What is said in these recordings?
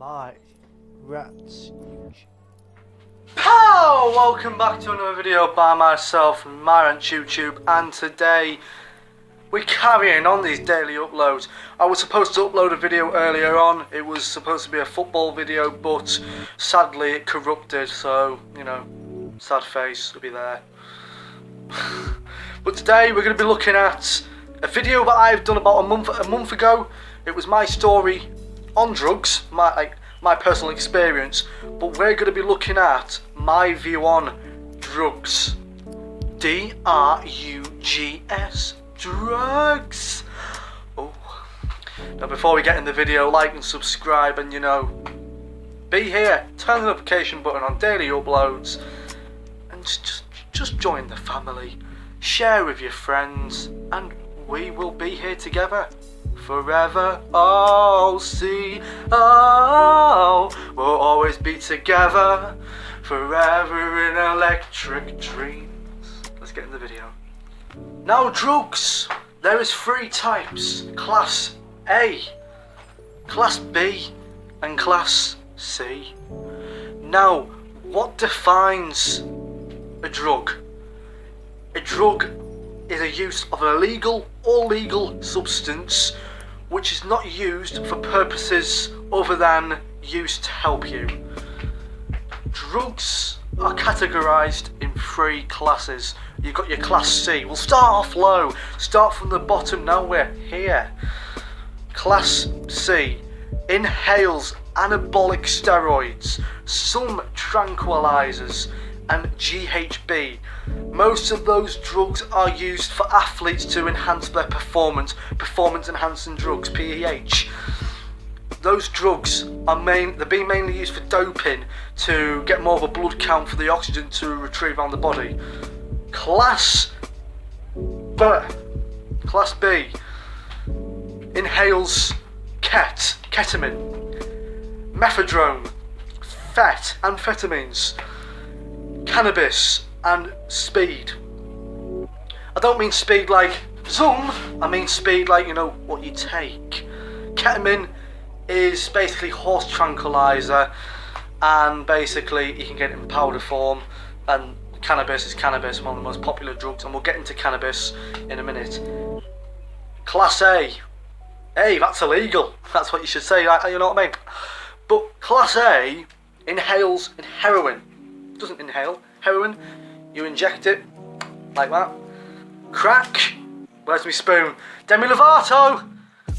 My rats. Pow! Welcome back to another video by myself, My Rants YouTube, and today we're carrying on these daily uploads. I was supposed to upload a video earlier on. It was supposed to be a football video, but sadly it corrupted, so, you know, sad face will be there. But today we're going to be looking at a video that I've done about a month ago. It was my story on drugs, my personal experience, but we're going to be looking at my view on drugs. D-R-U-G-S, drugs. Oh. Now before we get in the video, like and subscribe, and you know, be here, turn the notification button on daily uploads, and just join the family, share with your friends, and we will be here together forever. Oh, see, oh, we'll always be together forever in electric dreams. Let's get in the video. Now, drugs. There is 3 types: Class A, Class B, and Class C. Now, what defines a drug? A drug is a use of an illegal or legal substance which is not used for purposes other than used to help you. Drugs are categorised in 3 classes. You've got your Class C. We'll start off low, start from the bottom, now we're here. Class C inhales anabolic steroids, some tranquilizers, and GHB. Most of those drugs are used for athletes to enhance their performance enhancing drugs, PEH. Those drugs are they're being mainly used for doping to get more of a blood count for the oxygen to retrieve around the body. Class B inhales ketamine, methadone, amphetamines, cannabis, and speed. I don't mean speed like zoom, I mean speed like, you know, what you take. Ketamine is basically horse tranquilizer, and basically you can get it in powder form, and cannabis is cannabis, one of the most popular drugs, and we'll get into cannabis in a minute. Class A. Hey, that's illegal. That's what you should say, you know what I mean? But Class A inhales heroin. Doesn't inhale heroin, you inject it like that. Crack. Where's my spoon? Demi Lovato,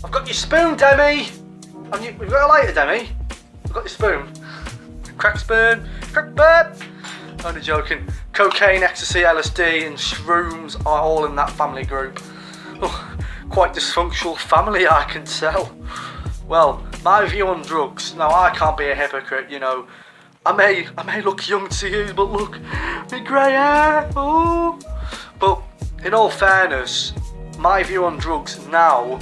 I've got your spoon, Demi. We've got a lighter, Demi. I've got your spoon. Crack spoon. Crack spoon. Only joking. Cocaine, ecstasy, LSD, and shrooms are all in that family group. Oh, quite dysfunctional family, I can tell. Well, my view on drugs. Now, I can't be a hypocrite, you know. I may look young to you, but look, my grey hair, oh. But in all fairness, my view on drugs now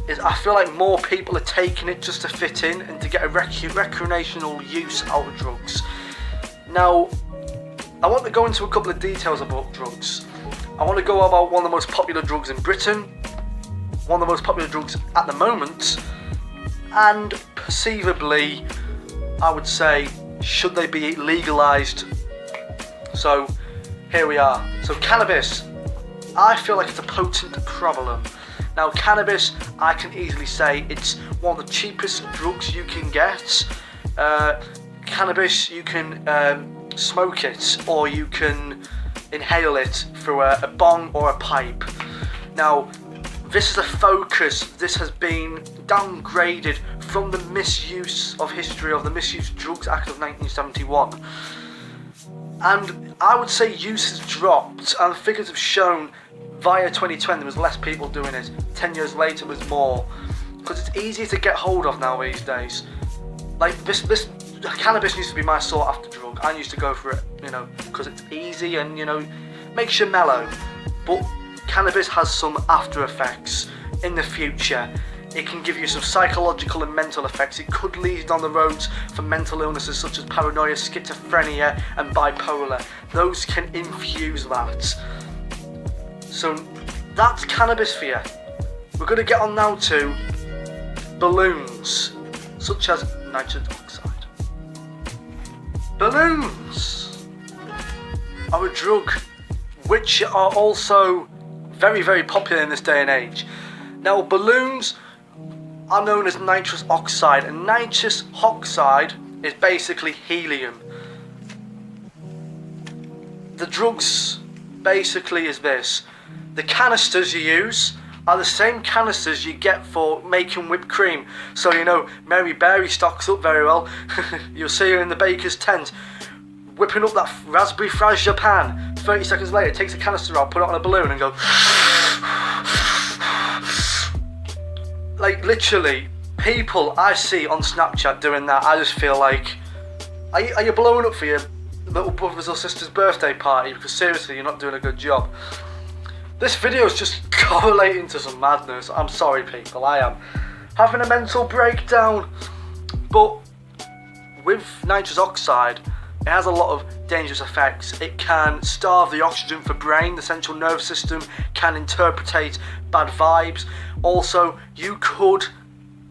is I feel like more people are taking it just to fit in and to get a recreational use out of drugs. Now, I want to go into a couple of details about drugs. I want to go about one of the most popular drugs in Britain, one of the most popular drugs at the moment, and perceivably, I would say, should they be legalised? So here we are. So cannabis, I feel like it's a potent problem. Now cannabis, I can easily say it's one of the cheapest drugs you can get. Cannabis, you can smoke it, or you can inhale it through a bong or a pipe. Now this is a focus, this has been downgraded from the misuse of history of the Misuse Drugs Act of 1971. And I would say use has dropped, and figures have shown via 2020 there was less people doing it. 10 years later was more, because it's easier to get hold of now these days. Like this cannabis used to be my sought after drug. I used to go for it, you know, because it's easy and, you know, makes you mellow. But cannabis has some after effects in the future. It can give you some psychological and mental effects. It could lead down the roads for mental illnesses such as paranoia, schizophrenia, and bipolar. Those can infuse that. So that's cannabis for you. We're going to get on now to balloons. such as nitrous oxide. Balloons are a drug which are also very, very popular in this day and age. Now, balloons are known as nitrous oxide, and nitrous oxide is basically helium. The drugs basically is this: the canisters you use are the same canisters you get for making whipped cream. So you know, Mary Berry stocks up very well. You'll see her in the baker's tent whipping up that raspberry fragipan. 30 seconds later, takes a canister out, put it on a balloon and go like, literally, people I see on Snapchat doing that, I just feel like, are you blowing up for your little brother's or sister's birthday party? Because seriously, you're not doing a good job. This video is just correlating to some madness. I'm sorry people, I am having a mental breakdown. But with nitrous oxide, it has a lot of dangerous effects. It can starve the oxygen for brain, the central nervous system can interpretate bad vibes. Also, you could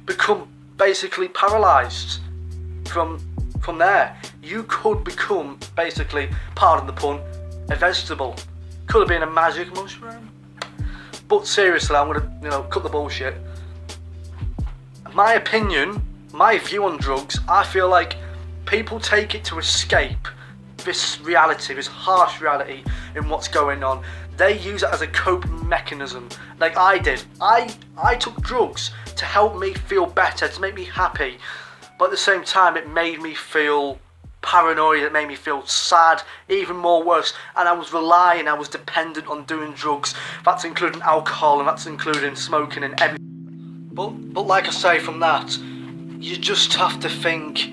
become basically paralysed from there. You could become basically, pardon the pun, a vegetable. Could have been a magic mushroom. But seriously, I'm gonna, cut the bullshit. My opinion, my view on drugs, I feel like people take it to escape this reality, this harsh reality in what's going on. They use it as a coping mechanism, like I did. I took drugs to help me feel better, to make me happy, but at the same time it made me feel paranoid, it made me feel sad, even more worse, and I was dependent on doing drugs. That's including alcohol, and that's including smoking and everything. But like I say, from that, you just have to think,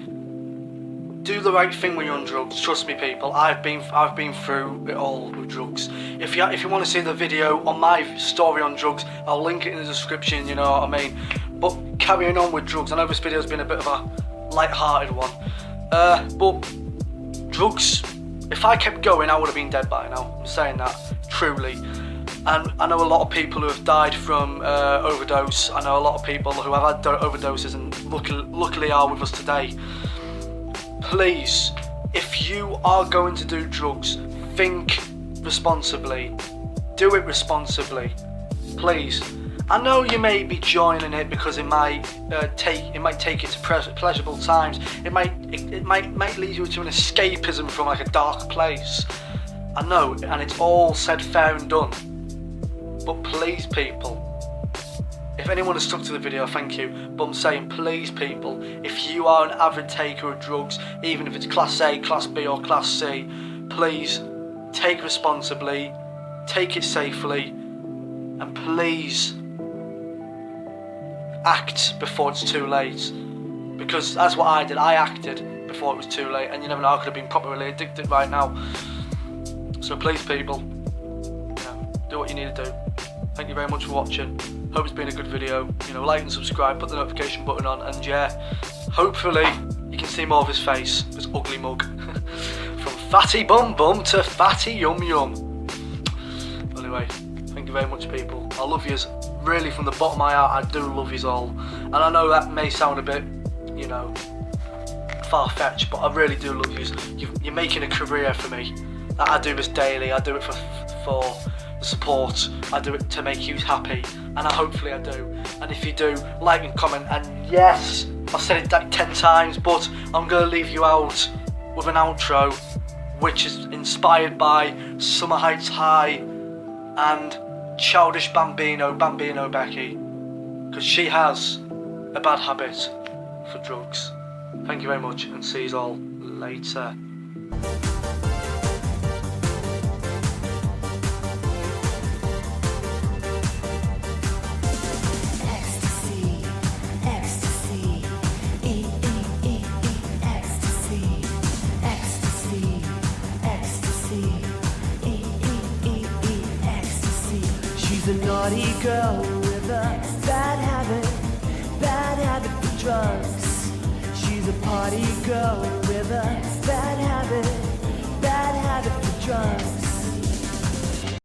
do the right thing when you're on drugs. Trust me people, I've been through it all with drugs. If you want to see the video on my story on drugs, I'll link it in the description, you know what I mean. But carrying on with drugs, I know this video's been a bit of a light-hearted one. But drugs, if I kept going, I would have been dead by now. I'm saying that, truly. And I know a lot of people who have died from overdose. I know a lot of people who have had overdoses and luckily are with us today. Please, if you are going to do drugs, think responsibly. Do it responsibly, please. I know you may be joining it because it might take it to pleasurable times. It might lead you to an escapism from like a dark place. I know, and it's all said fair and done. But please, people, if anyone has stuck to the video, thank you. But I'm saying, please, people, if you are an avid taker of drugs, even if it's Class A, Class B, or Class C, please take responsibly, take it safely, and please act before it's too late, because that's what I did. I acted before it was too late, and you never know, I could have been properly addicted right now. So please people, do what you need to do. Thank you very much for watching. Hope it's been a good video. Like and subscribe, put the notification button on, and yeah, hopefully you can see more of his face, this ugly mug. From fatty bum bum to fatty yum yum. Anyway, thank you very much people. I love yous. Really, from the bottom of my heart, I do love yous all. And I know that may sound a bit, far-fetched, but I really do love yous. You're making a career for me. I do this daily. I do it for the support. I do it to make you happy, and hopefully I do. And if you do, like and comment. And yes, I've said it like 10 times, but I'm going to leave you out with an outro, which is inspired by Summer Heights High and Childish Bambino Becky, because she has a bad habit for drugs. Thank you very much, and see you all later. She's a naughty girl with a bad habit for drugs. She's a party girl with a bad habit for drugs.